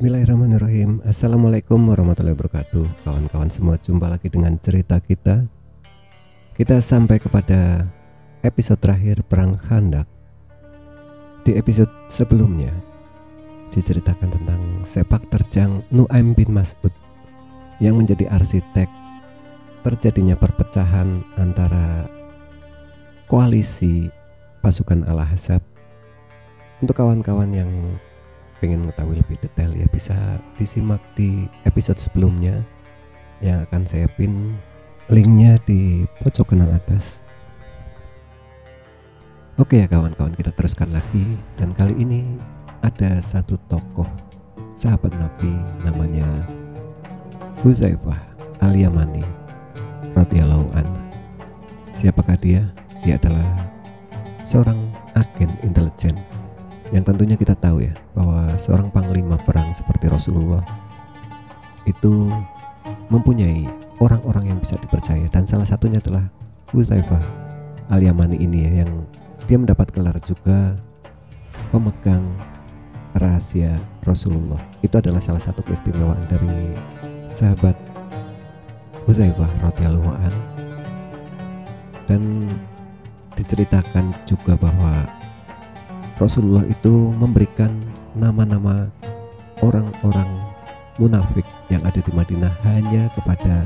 Bismillahirrahmanirrahim. Assalamualaikum warahmatullahi wabarakatuh. Kawan-kawan semua, jumpa lagi dengan cerita kita. Kita sampai kepada episode terakhir Perang Khandaq. Di episode sebelumnya diceritakan tentang sepak terjang Nu'aim bin Mas'ud yang menjadi arsitek terjadinya perpecahan antara koalisi pasukan Al-Ahzab. Untuk kawan-kawan yang pengen mengetahui lebih detail ya, bisa disimak di episode sebelumnya yang akan saya pin linknya di pojok kanan atas. Oke ya kawan-kawan, kita teruskan lagi. Dan kali ini ada satu tokoh sahabat Nabi namanya Hudzaifah Al-Yamani radhiyallahu anhu. Siapakah dia? Dia adalah seorang agen intelijen yang tentunya kita tahu ya bahwa seorang panglima perang seperti Rasulullah itu mempunyai orang-orang yang bisa dipercaya, dan salah satunya adalah Hudzaifah Al-Yamani ini ya, yang dia mendapat gelar juga pemegang rahasia Rasulullah. Itu adalah salah satu keistimewaan dari sahabat Hudzaifah radhiyallahu anhu. Dan diceritakan juga bahwa Rasulullah itu memberikan nama-nama orang-orang munafik yang ada di Madinah hanya kepada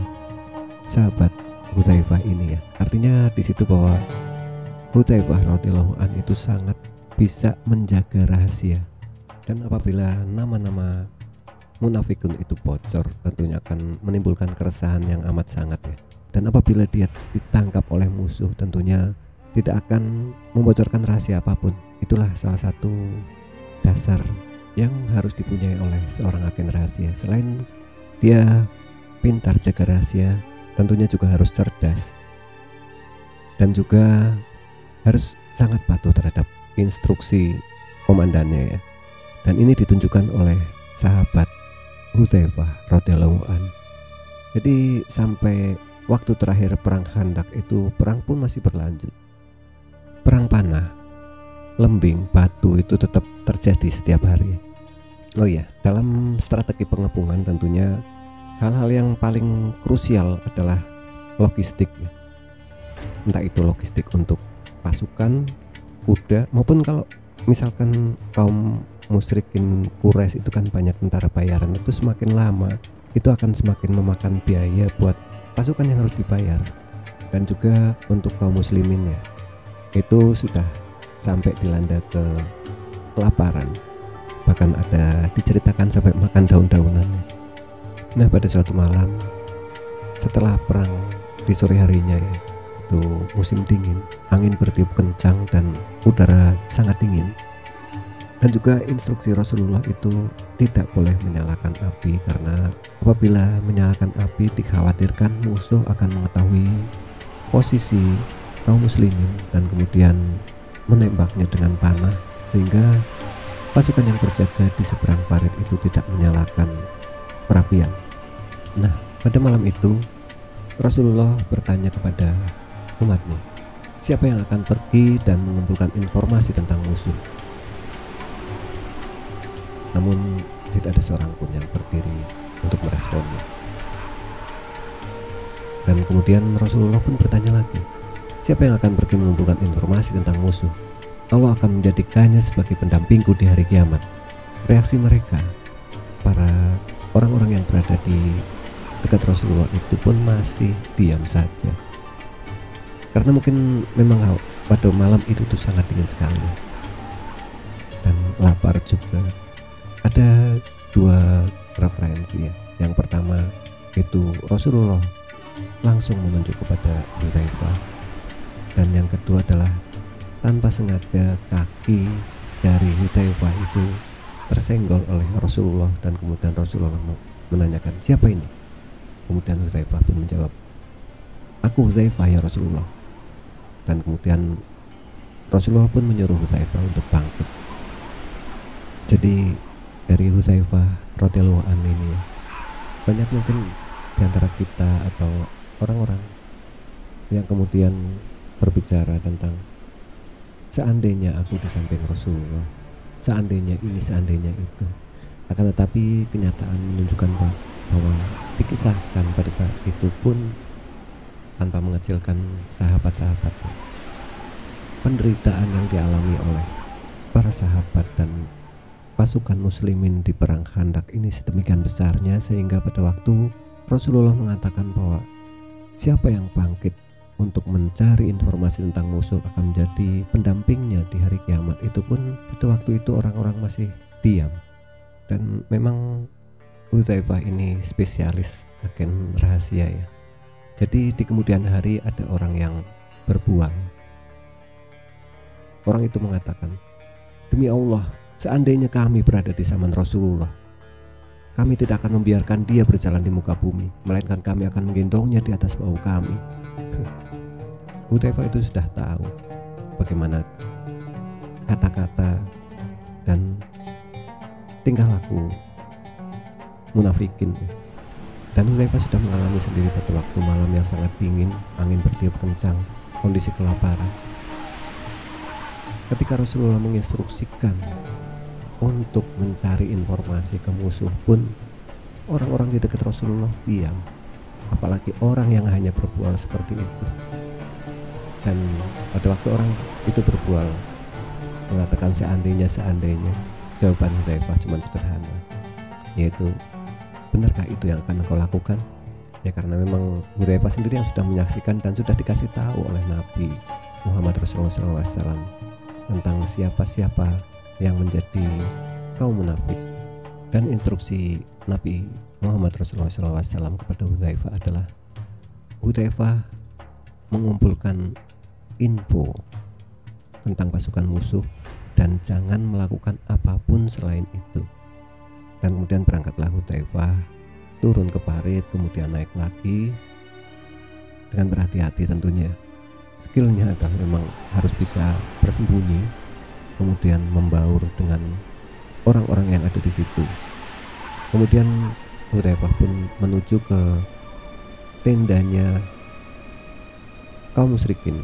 sahabat Hudzaifah ini ya. Artinya di situ bahwa Hudzaifah radhiyallahu anhu itu sangat bisa menjaga rahasia. Dan apabila nama-nama munafikun itu bocor, tentunya akan menimbulkan keresahan yang amat sangat ya. Dan apabila dia ditangkap oleh musuh, tentunya tidak akan membocorkan rahasia apapun. Itulah salah satu dasar yang harus dipunyai oleh seorang agen rahasia. Selain dia pintar jaga rahasia, tentunya juga harus cerdas dan juga harus sangat patuh terhadap instruksi komandannya ya. Dan ini ditunjukkan oleh sahabat Hudzaifah radhiyallahu anhu. Jadi sampai waktu terakhir perang Khandaq itu, perang pun masih berlanjut. Perang panah, lembing, batu itu tetap terjadi setiap hari. Oh iya, dalam strategi pengepungan tentunya hal-hal yang paling krusial adalah logistik ya. Entah itu logistik untuk pasukan, kuda, maupun kalau misalkan kaum musyrikin Quraisy itu kan banyak tentara bayaran, itu semakin lama itu akan semakin memakan biaya buat pasukan yang harus dibayar. Dan juga untuk kaum muslimin ya, itu sudah sampai dilanda kelaparan, bahkan ada diceritakan sampai makan daun-daunannya. Nah pada suatu malam setelah perang di sore harinya ya, itu musim dingin, angin bertiup kencang dan udara sangat dingin. Dan juga instruksi Rasulullah itu tidak boleh menyalakan api, karena apabila menyalakan api dikhawatirkan musuh akan mengetahui posisi kaum muslimin dan kemudian menembaknya dengan panah, sehingga pasukan yang berjaga di seberang parit itu tidak menyalakan perapian. Nah pada malam itu Rasulullah bertanya kepada umatnya, siapa yang akan pergi dan mengumpulkan informasi tentang musuh? Namun tidak ada seorang pun yang berdiri untuk meresponnya. Dan kemudian Rasulullah pun bertanya lagi, siapa yang akan pergi mengumpulkan informasi tentang musuh? Allah akan menjadikannya sebagai pendampingku di hari kiamat. Reaksi mereka, para orang-orang yang berada di dekat Rasulullah itu pun masih diam saja, karena mungkin memang pada malam itu tuh sangat dingin sekali dan lapar juga. Ada dua referensi ya. Yang pertama itu Rasulullah langsung menunjuk kepada Hudzaifah, dan yang kedua adalah tanpa sengaja kaki dari Hudzaifah itu tersenggol oleh Rasulullah, dan kemudian Rasulullah menanyakan, siapa ini? Kemudian Hudzaifah pun menjawab, aku Hudzaifah ya Rasulullah. Dan kemudian Rasulullah pun menyuruh Hudzaifah untuk bangkit. Jadi dari Hudzaifah radhiyallahu anhu ini banyak mungkin di antara kita atau orang-orang yang kemudian berbicara tentang seandainya aku di samping Rasulullah, seandainya ini, seandainya itu. Akan tetapi kenyataan menunjukkan bahwa dikisahkan pada saat itu pun tanpa mengecilkan sahabat-sahabat, penderitaan yang dialami oleh para sahabat dan pasukan muslimin di perang Khandaq ini sedemikian besarnya, sehingga pada waktu Rasulullah mengatakan bahwa siapa yang bangkit untuk mencari informasi tentang musuh akan menjadi pendampingnya di hari kiamat, itu pun pada waktu itu orang-orang masih diam. Dan memang Hudzaifah ini spesialis agen rahasia ya. Jadi di kemudian hari ada orang yang berbual. Orang itu mengatakan, demi Allah, seandainya kami berada di zaman Rasulullah, kami tidak akan membiarkan dia berjalan di muka bumi, melainkan kami akan menggendongnya di atas bahu kami. Hudzaifah itu sudah tahu bagaimana kata-kata dan tingkah laku munafikin. Dan Hudzaifah sudah mengalami sendiri pada waktu malam yang sangat dingin, angin bertiup kencang, kondisi kelaparan. Ketika Rasulullah menginstruksikan untuk mencari informasi ke musuh pun, orang-orang di dekat Rasulullah diam, apalagi orang yang hanya berbual seperti itu. Dan pada waktu orang itu berbual mengatakan seandainya, jawaban Hudzaifah cuma sederhana, yaitu, benarkah itu yang akan engkau lakukan? Ya, karena memang Hudzaifah sendiri yang sudah menyaksikan dan sudah dikasih tahu oleh Nabi Muhammad Rasulullah SAW tentang siapa-siapa yang menjadi kaum munafik. Dan instruksi Nabi Muhammad Rasulullah SAW kepada Hudzaifah adalah, Hudzaifah mengumpulkan info tentang pasukan musuh dan jangan melakukan apapun selain itu. Dan kemudian berangkatlah Hudzaifah turun ke parit, kemudian naik lagi dengan berhati-hati tentunya. Skillnya adalah memang harus bisa bersembunyi, kemudian membaur dengan orang-orang yang ada di situ. Kemudian Hudzaifah pun menuju ke tendanya kaum musyrikin.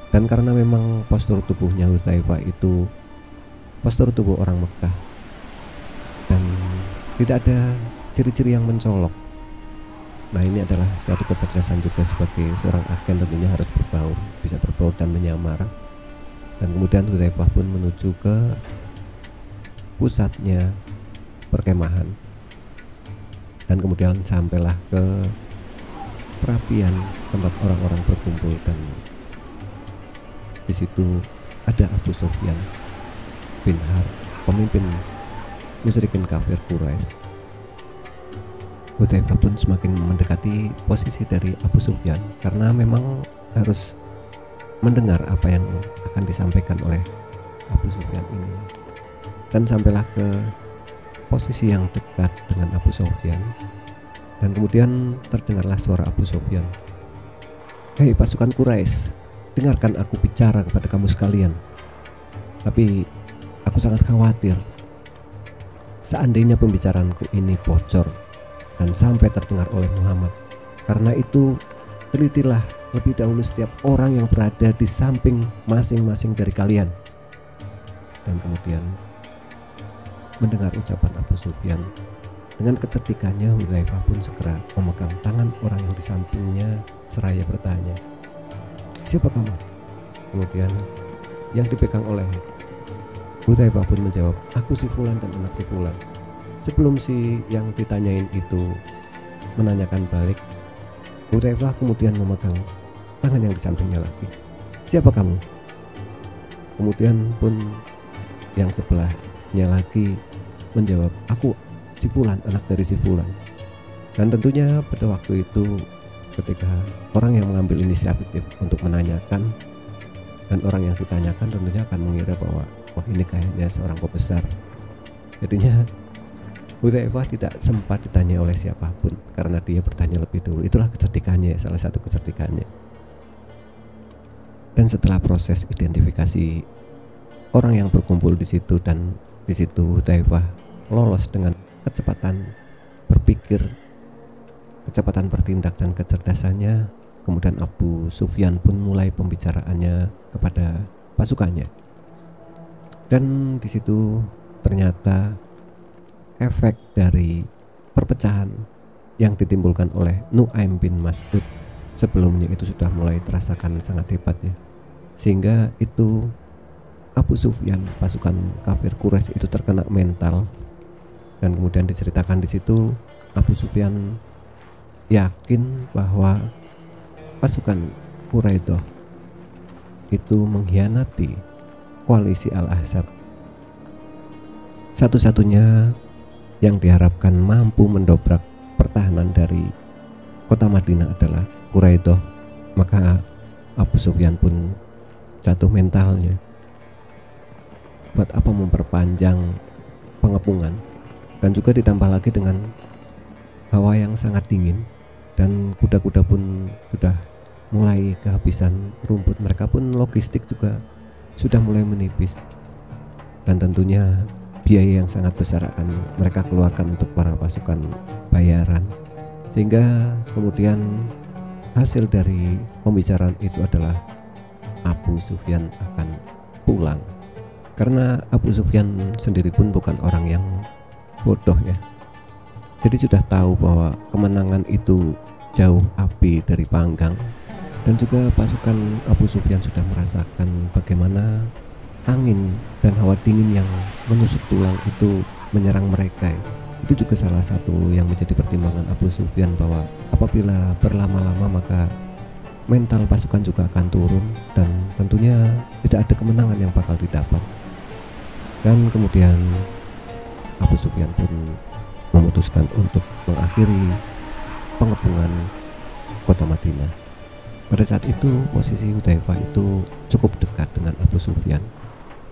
Dan karena memang postur tubuhnya Hudzaifah itu postur tubuh orang Mekah dan tidak ada ciri-ciri yang mencolok. Nah, ini adalah suatu kecerdasan juga sebagai seorang agen, tentunya harus berbaur, bisa berbaur dan menyamar. Dan kemudian Hudzaifah pun menuju ke pusatnya perkemahan, dan kemudian sampailah ke perapian tempat orang-orang berkumpul. Dan di situ ada Abu Sufyan bin Harb, pemimpin musyrikin kafir Quraisy. Hudzaifah pun semakin mendekati posisi dari Abu Sufyan karena memang harus mendengar apa yang akan disampaikan oleh Abu Sufyan ini. Dan sampailah ke posisi yang dekat dengan Abu Sufyan, dan kemudian terdengarlah suara Abu Sufyan, "Hei pasukan Quraisy, dengarkan aku bicara kepada kamu sekalian. Tapi aku sangat khawatir seandainya pembicaraanku ini bocor dan sampai terdengar oleh Muhammad. Karena itu telitilah lebih dahulu setiap orang yang berada di samping masing-masing dari kalian." Dan kemudian mendengar ucapan Abu Sufyan, dengan kecerdikannya Hudzaifah pun segera memegang tangan orang yang di sampingnya seraya bertanya, "Siapa kamu?" Kemudian yang dipegang oleh Hudzaifah pun menjawab, "Aku si Fulan dan anak si Fulan." Sebelum si yang ditanyain itu menanyakan balik, Hudzaifah kemudian memegang tangan yang di sampingnya lagi, "Siapa kamu?" Kemudian pun yang sebelahnya lagi menjawab, "Aku si Fulan, anak dari si Fulan." Dan tentunya pada waktu itu ketika orang yang mengambil inisiatif untuk menanyakan dan orang yang ditanyakan tentunya akan mengira bahwa wah, ini kayaknya seorang pembesar. Jadinya Hudzaifah tidak sempat ditanya oleh siapapun karena dia bertanya lebih dulu. Itulah kecerdikannya, salah satu kecerdikannya. Dan setelah proses identifikasi orang yang berkumpul di situ, dan di situ Hudzaifah lolos dengan kecepatan berpikir, kecepatan bertindak dan kecerdasannya. Kemudian Abu Sufyan pun mulai pembicaraannya kepada pasukannya. Dan di situ ternyata efek dari perpecahan yang ditimbulkan oleh Nu'aim bin Mas'ud sebelumnya itu sudah mulai terasakan sangat hebat ya, sehingga itu Abu Sufyan, pasukan kafir Quraisy itu terkena mental. Dan kemudian diceritakan di situ Abu Sufyan yakin bahwa pasukan Quraidah itu mengkhianati koalisi Al-Ahzab. Satu-satunya yang diharapkan mampu mendobrak pertahanan dari kota Madinah adalah Quraidah. Maka Abu Sufyan pun jatuh mentalnya. Buat apa memperpanjang pengepungan, dan juga ditambah lagi dengan hawa yang sangat dingin, dan kuda-kuda pun sudah mulai kehabisan rumput. Mereka pun logistik juga sudah mulai menipis, dan tentunya biaya yang sangat besar akan mereka keluarkan untuk para pasukan bayaran. Sehingga kemudian hasil dari pembicaraan itu adalah Abu Sufyan akan pulang. Karena Abu Sufyan sendiri pun bukan orang yang bodoh ya, jadi sudah tahu bahwa kemenangan itu jauh api dari panggang. Dan juga pasukan Abu Sufyan sudah merasakan bagaimana angin dan hawa dingin yang menusuk tulang itu menyerang mereka. Itu juga salah satu yang menjadi pertimbangan Abu Sufyan, bahwa apabila berlama-lama maka mental pasukan juga akan turun, dan tentunya tidak ada kemenangan yang bakal didapat. Dan kemudian Abu Sufyan pun memutuskan untuk mengakhiri pengepungan kota Madinah. Pada saat itu posisi Hudzaifah itu cukup dekat dengan Abu Sufyan.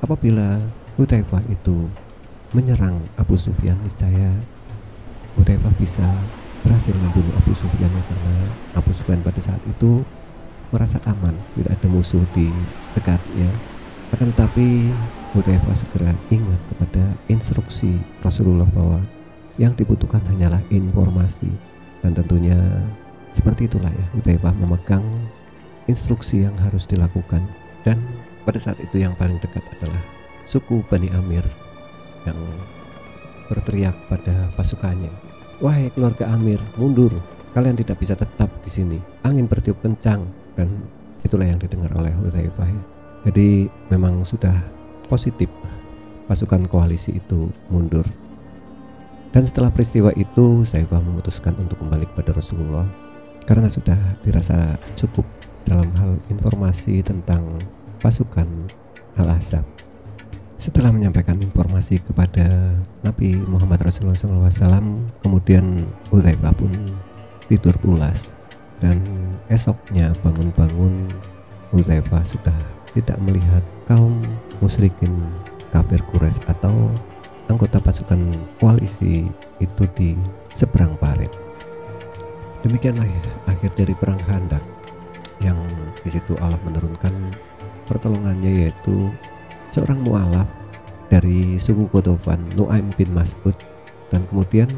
Apabila Hudzaifah itu menyerang Abu Sufyan, niscaya Hudzaifah bisa berhasil membunuh Abu Sufyan, karena Abu Sufyan pada saat itu merasa aman, tidak ada musuh di dekatnya. Akan tetapi Hudzaifah segera ingat kepada instruksi Rasulullah bahwa yang dibutuhkan hanyalah informasi. Dan tentunya seperti itulah ya, Hudzaifah memegang instruksi yang harus dilakukan. Dan pada saat itu yang paling dekat adalah suku Bani Amir yang berteriak pada pasukannya, "Wahai keluarga Amir, mundur, kalian tidak bisa tetap di sini, angin bertiup kencang." Dan itulah yang didengar oleh Hudzaifah ya. Jadi memang sudah positif pasukan koalisi itu mundur. Dan setelah peristiwa itu Hudzaifah memutuskan untuk kembali kepada Rasulullah, karena sudah dirasa cukup dalam hal informasi tentang pasukan Al-Ahzab. Setelah menyampaikan informasi kepada Nabi Muhammad Rasulullah SAW, kemudian Hudzaifah pun tidur pulas. Dan esoknya bangun-bangun, Hudzaifah sudah tidak melihat kaum musyrikin kafir Quraisy atau anggota pasukan koalisi itu di seberang parit. Demikianlah ya akhir dari perang Khandaq, yang di situ Allah menurunkan pertolongannya, yaitu seorang mu'alaf dari suku Qatafan, Nu'aim bin Mas'ud. Dan kemudian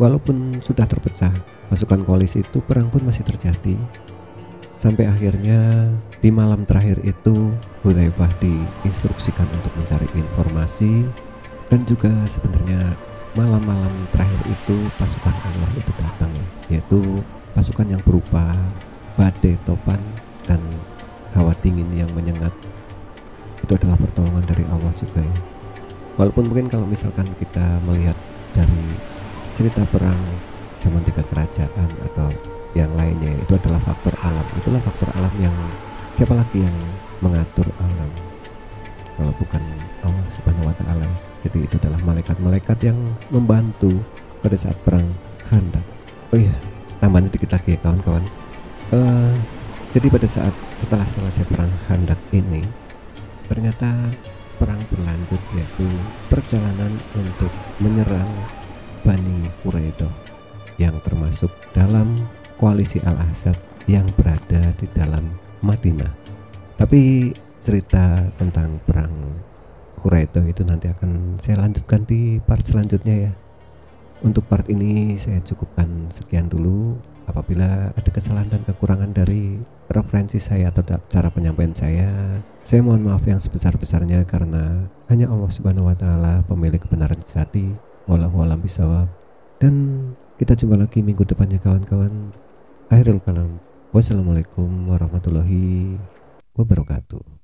walaupun sudah terpecah pasukan koalisi itu, perang pun masih terjadi. Sampai akhirnya di malam terakhir itu Hudzaifah diinstruksikan untuk mencari informasi. Dan juga sebenarnya malam-malam terakhir itu pasukan Allah itu datang, yaitu pasukan yang berupa badai topan dan hawa dingin yang menyengat. Itu adalah pertolongan dari Allah juga ya. Walaupun mungkin kalau misalkan kita melihat dari cerita perang zaman 3 kerajaan atau yang lainnya, itu adalah faktor alam. Itulah faktor alam yang siapa lagi yang mengatur alam kalau bukan Allah Subhanahu wa Ta'ala. Jadi itu adalah malaikat-malaikat yang membantu pada saat perang Khandaq. Oh iya, tambahan sedikit lagi ya kawan-kawan. Jadi pada saat setelah selesai perang Khandaq ini, ternyata perang berlanjut, yaitu perjalanan untuk menyerang Bani Quraidah yang termasuk dalam koalisi Al-Ahzab yang berada di dalam Madinah. Tapi cerita tentang perang Quraidah itu nanti akan saya lanjutkan di part selanjutnya ya. Untuk part ini saya cukupkan sekian dulu. Apabila ada kesalahan dan kekurangan dari referensi saya atau cara penyampaian saya mohon maaf yang sebesar-besarnya, karena hanya Allah Subhanahu wa Ta'ala pemilik kebenaran sejati. Wallahu a'lam bishawab. Dan kita jumpa lagi minggu depannya kawan-kawan. Akhirul kalam. Wassalamualaikum warahmatullahi wabarakatuh.